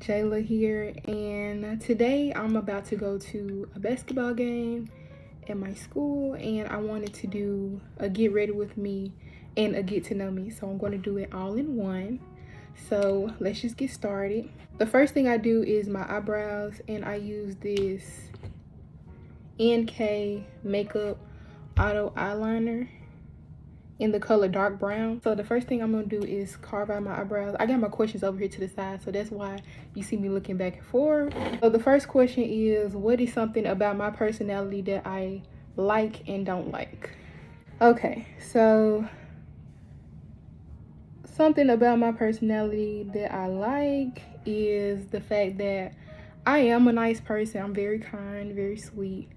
Jayla here, and today I'm about to go to a basketball game at my school, and I wanted to do a get ready with me and a get to know me, so I'm going to do it all in one. So let's just get started. The first thing I do is my eyebrows, and I use this NK Makeup Auto Eyeliner in the color dark brown. So the first thing I'm gonna do is carve out my eyebrows. I got my questions over here to the side, so that's why you see me looking back and forth. So the first question is, what is something about my personality that I like and don't like? Okay, so something about my personality that I like is the fact that I am a nice person. I'm very kind, very sweet.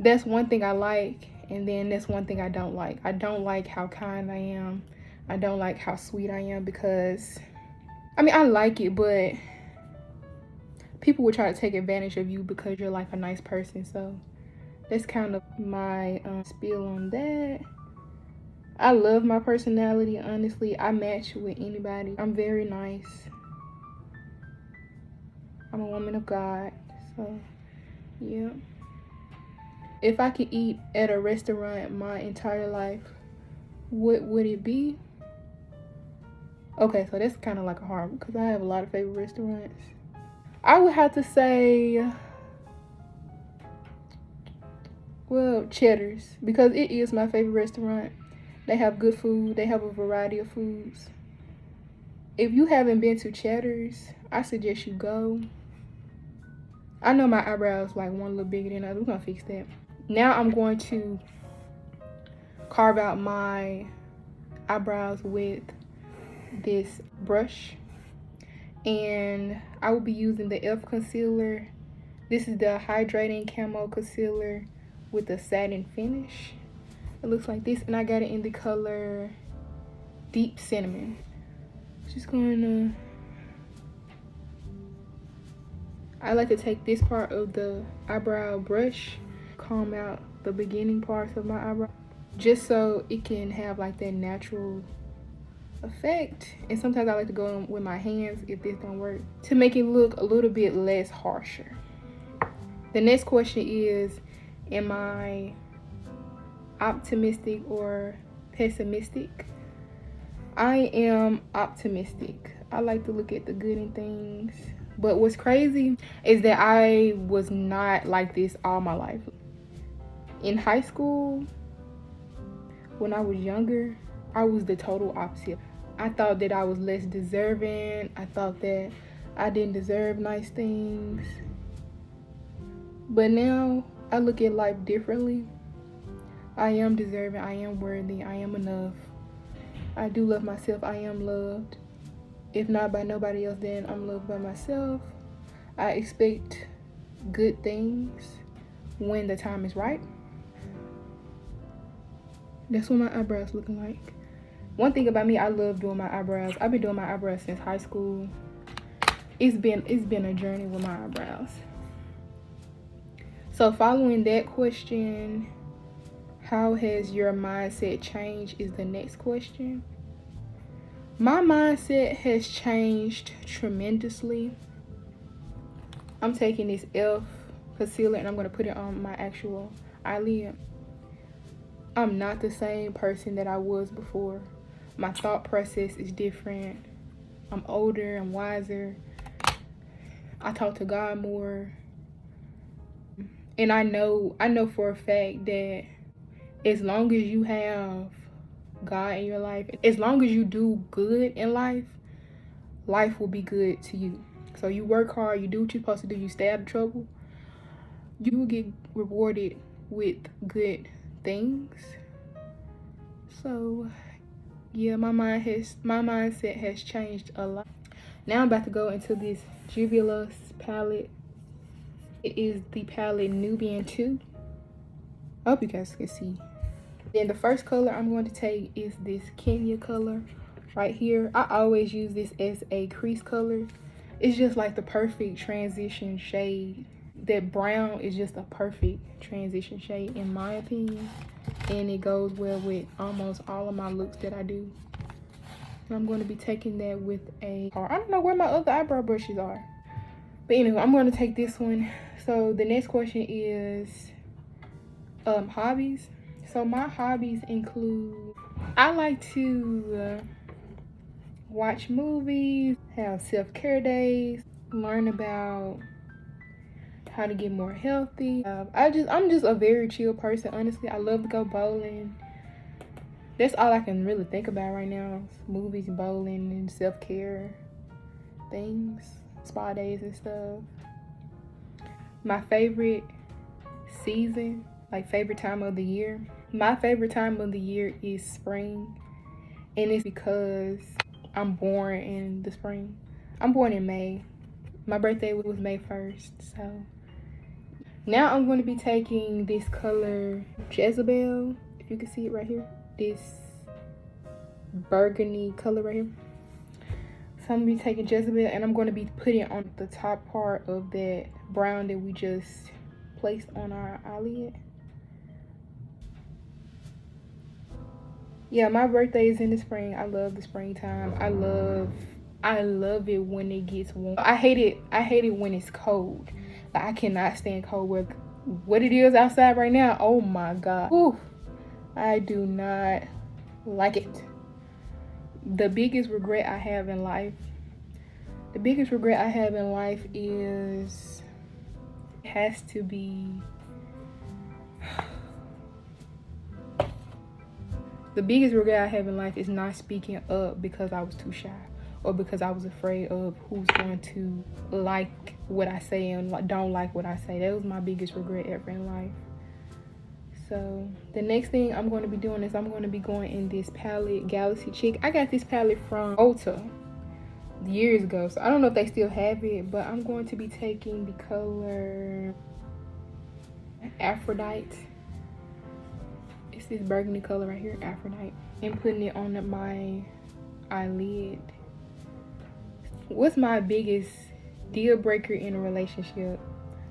That's one thing I like. And then that's one thing I don't like. I don't like how kind I am. I don't like how sweet I am, because, I mean, I like it, but people will try to take advantage of you because you're like a nice person. So that's kind of my spiel on that. I love my personality, honestly. I match with anybody. I'm very nice. I'm a woman of God, so yeah. If I could eat at a restaurant my entire life, what would it be? Okay, so that's kind of like a hard one because I have a lot of favorite restaurants. I would have to say, well, Cheddar's, because it is my favorite restaurant. They have good food. They have a variety of foods. If you haven't been to Cheddar's, I suggest you go. I know my eyebrows like one a little bigger than others. We're gonna fix that. Now I'm going to carve out my eyebrows with this brush, and I will be using the e.l.f. concealer. This is the hydrating camo concealer with a satin finish. It looks like this, and I got it in the color Deep Cinnamon. Just going to, I like to take this part of the eyebrow brush, comb out the beginning parts of my eyebrow, just so it can have like that natural effect. And sometimes I like to go in with my hands if this don't work, to make it look a little bit less harsher. The next question is, am I optimistic or pessimistic? I am optimistic. I like to look at the good in things. But what's crazy is that I was not like this all my life. In high school, when I was younger, I was the total opposite. I thought that I was less deserving. I thought that I didn't deserve nice things. But now I look at life differently. I am deserving. I am worthy. I am enough. I do love myself. I am loved. If not by nobody else, then I'm loved by myself. I expect good things when the time is right. That's what my eyebrows looking like. One thing about me, I love doing my eyebrows. I've been doing my eyebrows since high school. It's been a journey with my eyebrows. So following that question, how has your mindset changed, is the next question. My mindset has changed tremendously. I'm taking this e.l.f. concealer and I'm going to put it on my actual eyelid. I'm not the same person that I was before. My thought process is different. I'm older, I'm wiser. I talk to God more. And I know for a fact that as long as you have God in your life, as long as you do good in life, life will be good to you. So you work hard, you do what you're supposed to do, you stay out of trouble, you will get rewarded with good things. So yeah, my mindset has changed a lot. Now I'm about to go into this Juvia's palette. It is the palette Nubian 2. I hope you guys can see. Then the first color I'm going to take is this Kenya color right here. I always use this as a crease color. It's just like the perfect transition shade. That brown is just a perfect transition shade in my opinion. And it goes well with almost all of my looks that I do. And I'm going to be taking that with I don't know where my other eyebrow brushes are. But anyway, I'm going to take this one. So the next question is hobbies. So my hobbies include, I like to watch movies, have self-care days, learn about how to get more healthy. I'm just a very chill person, honestly. I love to go bowling. That's all I can really think about right now. Movies, bowling, and self-care things, spa days and stuff. My favorite season, like favorite time of the year. My favorite time of the year is spring. And it's because I'm born in the spring. I'm born in May. My birthday was May 1st, so. Now I'm going to be taking this color Jezebel, if you can see it right here. This burgundy color right here. So I'm going to be taking Jezebel and I'm going to be putting it on the top part of that brown that we just placed on our eyelid. Yeah, my birthday is in the spring. I love the springtime. I love it when it gets warm. I hate it when it's cold. Like, I cannot stand cold weather. What it is outside right now, oh my god. Whew, I do not like it. The biggest regret I have in life is, has to be, the biggest regret I have in life is not speaking up because I was too shy, or because I was afraid of who's going to like what I say and don't like what I say. That was my biggest regret ever in life. So the next thing I'm going to be doing is I'm going to be going in this palette, Galaxy Chick. I got this palette from Ulta years ago, so I don't know if they still have it, but I'm going to be taking the color Aphrodite. It's this burgundy color right here, Aphrodite, and putting it on my eyelid. What's my biggest deal breaker in a relationship?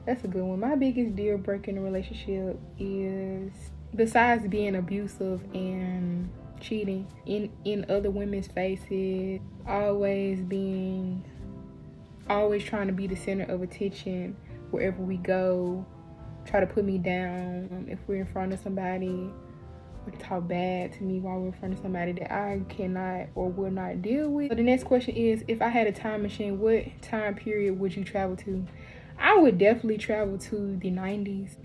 That's a good one. My biggest deal breaker in a relationship is, besides being abusive and cheating in other women's faces, always trying to be the center of attention wherever we go, try to put me down if we're in front of somebody, or talk bad to me while we're in front of somebody that I cannot or will not deal with. So the next question is, if I had a time machine, what time period would you travel to? I would definitely travel to the 90s.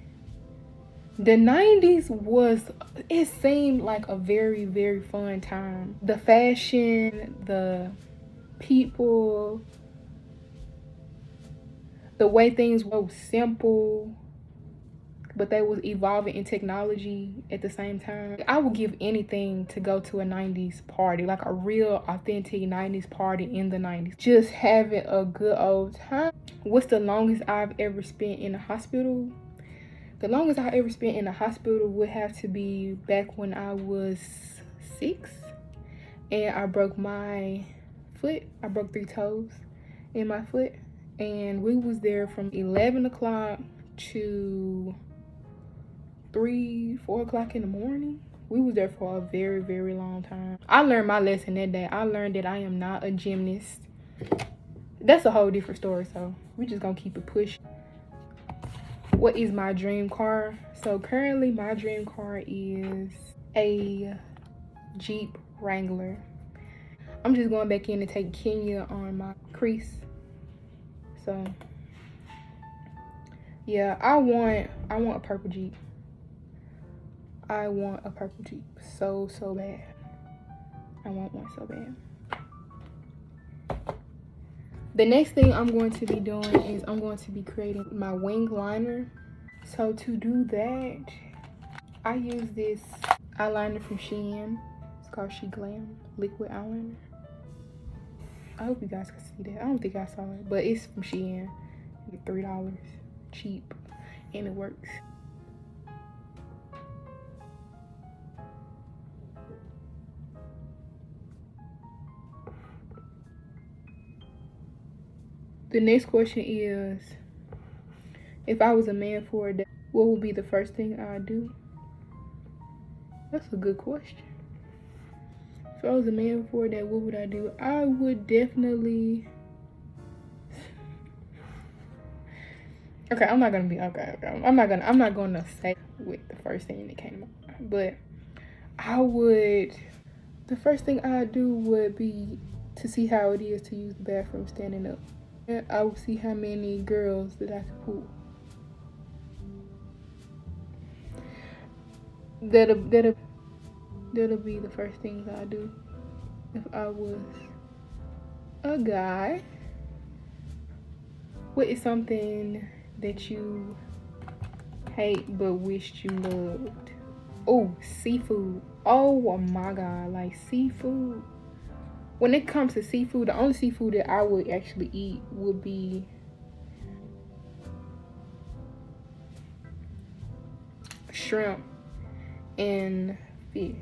The 90s it seemed like a very, very fun time. The fashion, the people, the way things were simple, but they was evolving in technology at the same time. I would give anything to go to a 90s party, like a real authentic 90s party in the 90s. Just having a good old time. What's the longest I've ever spent in a hospital? The longest I ever spent in a hospital would have to be back when I was 6 and I broke my foot. I broke 3 toes in my foot, and we was there from 11 o'clock to 3-4 o'clock in the morning. We was there for a very, very long time. I learned my lesson that day. I learned that I am not a gymnast. That's a whole different story, so we just gonna keep it pushing. What is my dream car? So currently my dream car is a Jeep Wrangler. I'm just going back in to take Kenya on my crease. So yeah, I want a purple Jeep. I want a purple Jeep so bad. I want one so bad. The next thing I'm going to be doing is I'm going to be creating my wing liner. So to do that, I use this eyeliner from Shein. It's called She Glam liquid eyeliner. I hope you guys can see that. I don't think I saw it, but it's from Shein. $3, cheap, and it works. The next question is, if I was a man for a day, what would be the first thing I'd do? That's a good question. If I was a man for a day, what would I do? I would definitely Okay, I'm not gonna be okay. I'm not gonna say with the first thing that came to mind, but I would. The first thing I'd do would be to see how it is to use the bathroom standing up. And I would see how many girls that I could pull. That'll be the first things I do if I was a guy. What is something that you hate but wished you loved? Oh, seafood. Oh my god, like seafood. When it comes to seafood, the only seafood that I would actually eat would be shrimp and fish.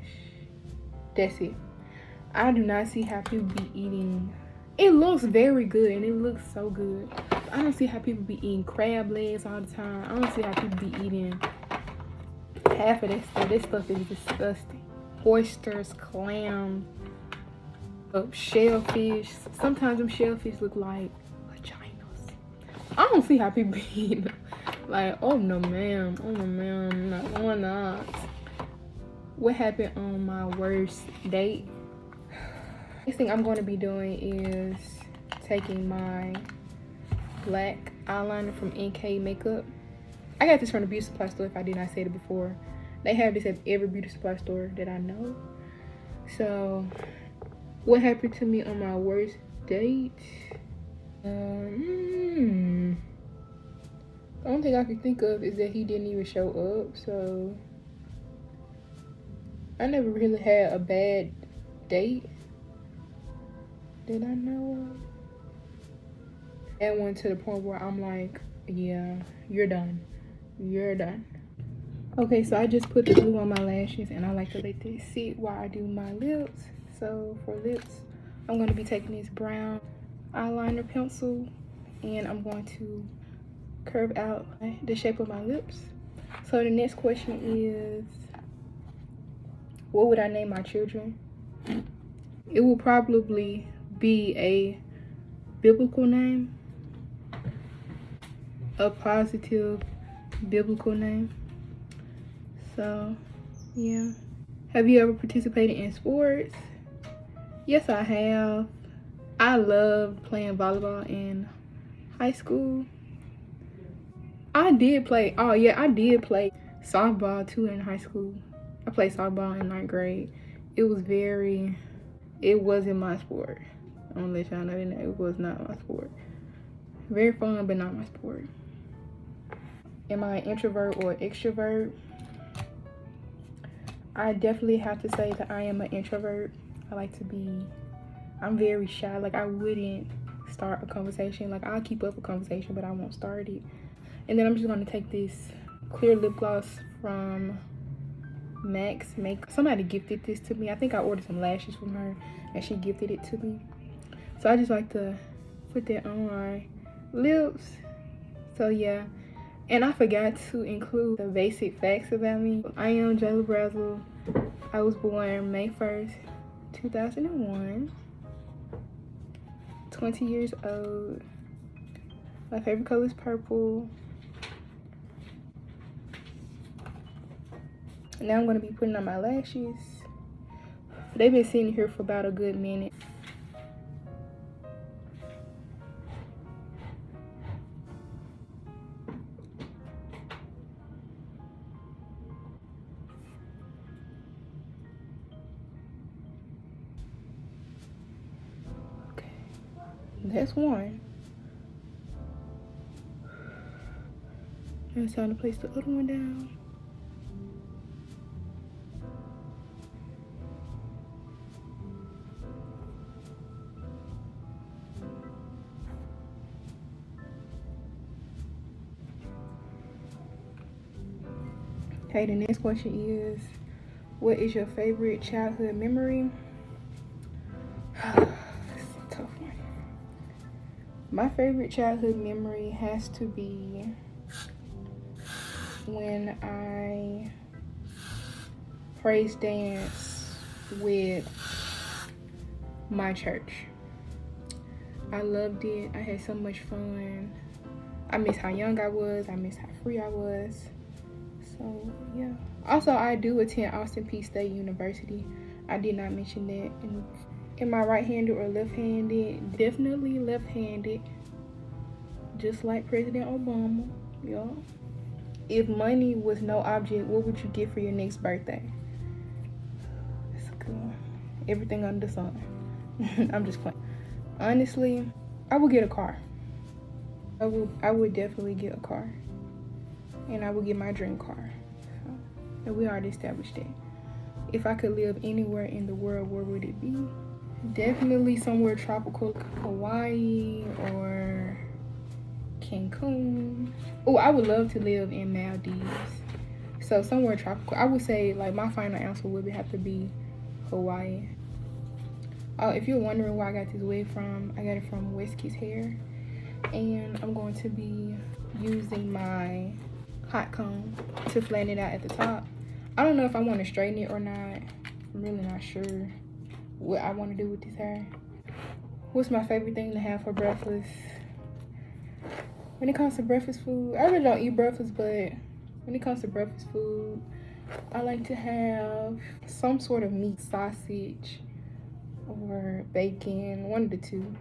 That's it. I do not see how people be eating. It looks very good and it looks so good. I don't see how people be eating crab legs all the time. I don't see how people be eating half of that stuff. This stuff is disgusting. Oysters, clams, shellfish. Sometimes them shellfish look like vaginas. I don't see how people be eating them. Like, oh no ma'am, not going on. What happened on my worst date? Next thing I'm going to be doing is taking my black eyeliner from NK Makeup. I got this from the beauty supply store if I did not say it before. They have this at every beauty supply store that I know. So, what happened to me on my worst date? The only thing I can think of is that he didn't even show up. So, I never really had a bad date that I know of. That one to the point where I'm like, yeah, you're done. You're done. Okay, so I just put the glue on my lashes and I like to let this sit while I do my lips. So for lips, I'm going to be taking this brown eyeliner pencil and I'm going to curve out the shape of my lips. So the next question is, what would I name my children? It will probably be a biblical name, a positive biblical name. So, yeah. Have you ever participated in sports? Yes, I have. I loved playing volleyball in high school. I did play softball too in high school. I played softball in 9th grade. It wasn't my sport. I'm gonna let y'all know that it was not my sport. Very fun, but not my sport. Am I an introvert or extrovert? I definitely have to say that I am an introvert. I'm very shy. Like, I wouldn't start a conversation. Like, I'll keep up a conversation, but I won't start it. And then I'm just gonna take this clear lip gloss from Max Make. Somebody gifted this to me. I think I ordered some lashes from her and she gifted it to me. So I just like to put that on my lips. So yeah. And I forgot to include the basic facts about me. I am Jayla Brazel. I was born May 1st, 2001. 20 years old. My favorite color is purple. Now I'm going to be putting on my lashes. They've been sitting here for about a good minute. Okay, that's one. Now it's time to place the other one down. Okay, the next question is, what is your favorite childhood memory? That's a tough one. My favorite childhood memory has to be when I praise dance with my church. I loved it. I had so much fun. I miss how young I was. I miss how free I was. So yeah. Also, I do attend Austin Peay State University. I did not mention that. Am I right-handed or left-handed? Definitely left-handed. Just like President Obama. Yeah. If money was no object, what would you get for your next birthday? That's cool. Everything under the sun. I'm just playing. Honestly, I would get a car. I would definitely get a car. And I would get my dream car. So, and we already established that. If I could live anywhere in the world, where would it be? Definitely somewhere tropical, Hawaii or Cancun. Oh, I would love to live in Maldives. So somewhere tropical. I would say like my final answer would have to be Hawaii. Oh, if you're wondering where I got this wig from, I got it from West Kiss Hair. And I'm going to be using my hot comb to flatten it out at the top. I don't know if I want to straighten it or not. I'm really not sure what I want to do with this hair. What's my favorite thing to have for breakfast? When it comes to breakfast food, I really don't eat breakfast, but when it comes to breakfast food, I like to have some sort of meat, sausage, or bacon, one of the two.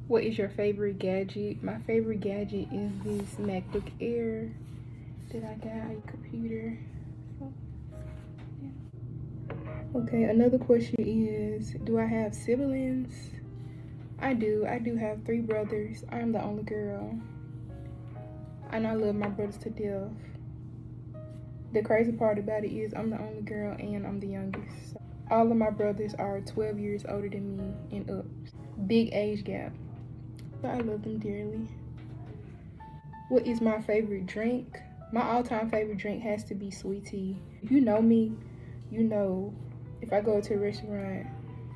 What is your favorite gadget? My favorite gadget is this MacBook Air that I got, a computer. So, yeah. Okay, another question is, do I have siblings? I do. I do have 3 brothers. I'm the only girl. And I love my brothers to death. The crazy part about it is I'm the only girl and I'm the youngest. So all of my brothers are 12 years older than me and up. Big age gap. But I love them dearly. What is my favorite drink? My all-time favorite drink has to be sweet tea. If you know me, you know if I go to a restaurant,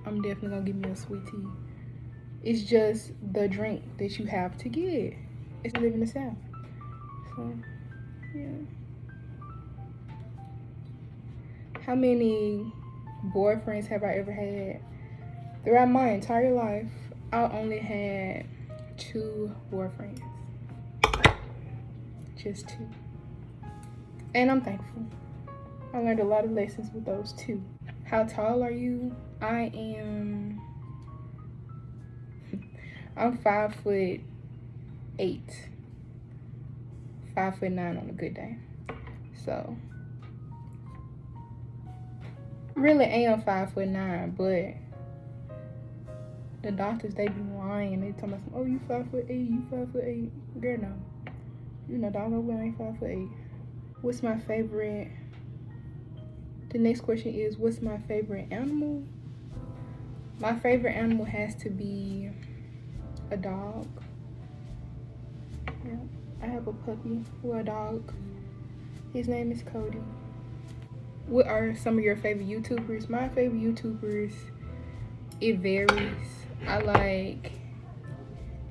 I'm definitely gonna give me a sweet tea. It's just the drink that you have to get. It's live in the South. So, yeah. How many boyfriends have I ever had? Throughout my entire life, I only had 2 boyfriends. Just 2. And I'm thankful. I learned a lot of lessons with those 2. How tall are you? I'm 5'8". 5'9" on a good day. So really am 5'9", but the doctors, they be lying. They tell me, oh, you 5'8", you 5'8". Girl, no. You know, dog over ain't 5'8". What's my favorite? The next question is, what's my favorite animal? My favorite animal has to be a dog. Yeah, I have a puppy, or a dog. His name is Cody. What are some of your favorite YouTubers? My favorite YouTubers, it varies. I like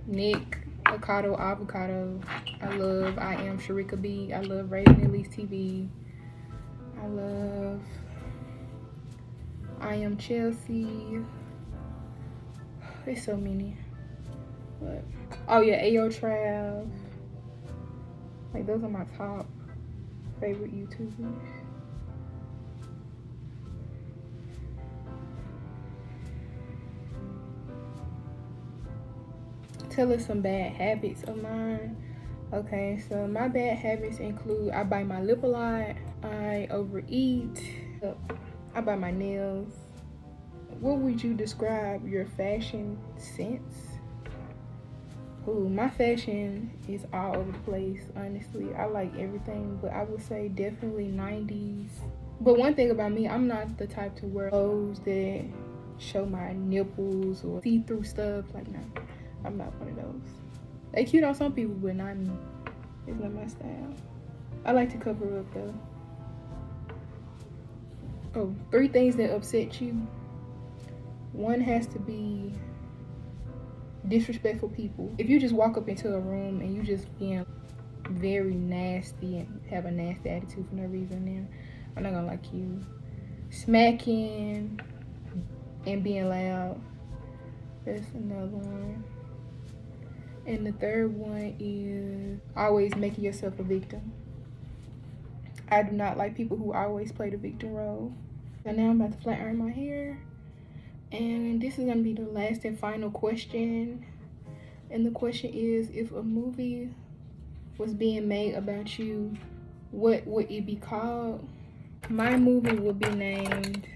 Nick, Avocado. I am Sharika B. I love Raven Elise TV. I love I am Chelsea. There's so many. But oh yeah, Ayo Trav. Like those are my top favorite YouTubers. Tell us some bad habits of mine. Okay, so my bad habits include I bite my lip a lot, I overeat, I bite my nails. What would you describe your fashion sense? Ooh, my fashion is all over the place, honestly. I like everything, but I would say definitely 90s. But one thing about me, I'm not the type to wear clothes that show my nipples or see-through stuff. Like, no, I'm not one of those. They cute on some people, but not me. It's not my style. I like to cover up though. Oh, 3 things that upset you. One has to be disrespectful people. If you just walk up into a room and you just being very nasty and have a nasty attitude for no reason, then I'm not gonna like you. Smacking and being loud. That's another one. And the third one is always making yourself a victim. I do not like people who always play the victim role. So now I'm about to flat iron my hair. And this is gonna be the last and final question. And the question is, if a movie was being made about you, what would it be called? My movie would be named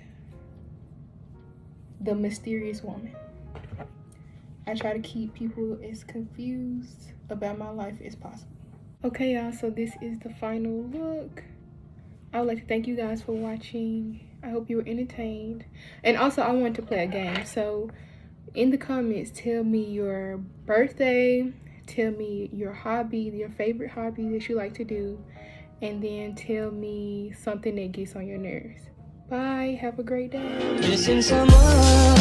The Mysterious Woman. I try to keep people as confused about my life as possible. Okay, y'all, so this is the final look. I would like to thank you guys for watching. I hope you were entertained. And also, I want to play a game. So in the comments, tell me your birthday, tell me your hobby, your favorite hobby that you like to do, and then tell me something that gets on your nerves. Bye, have a great day.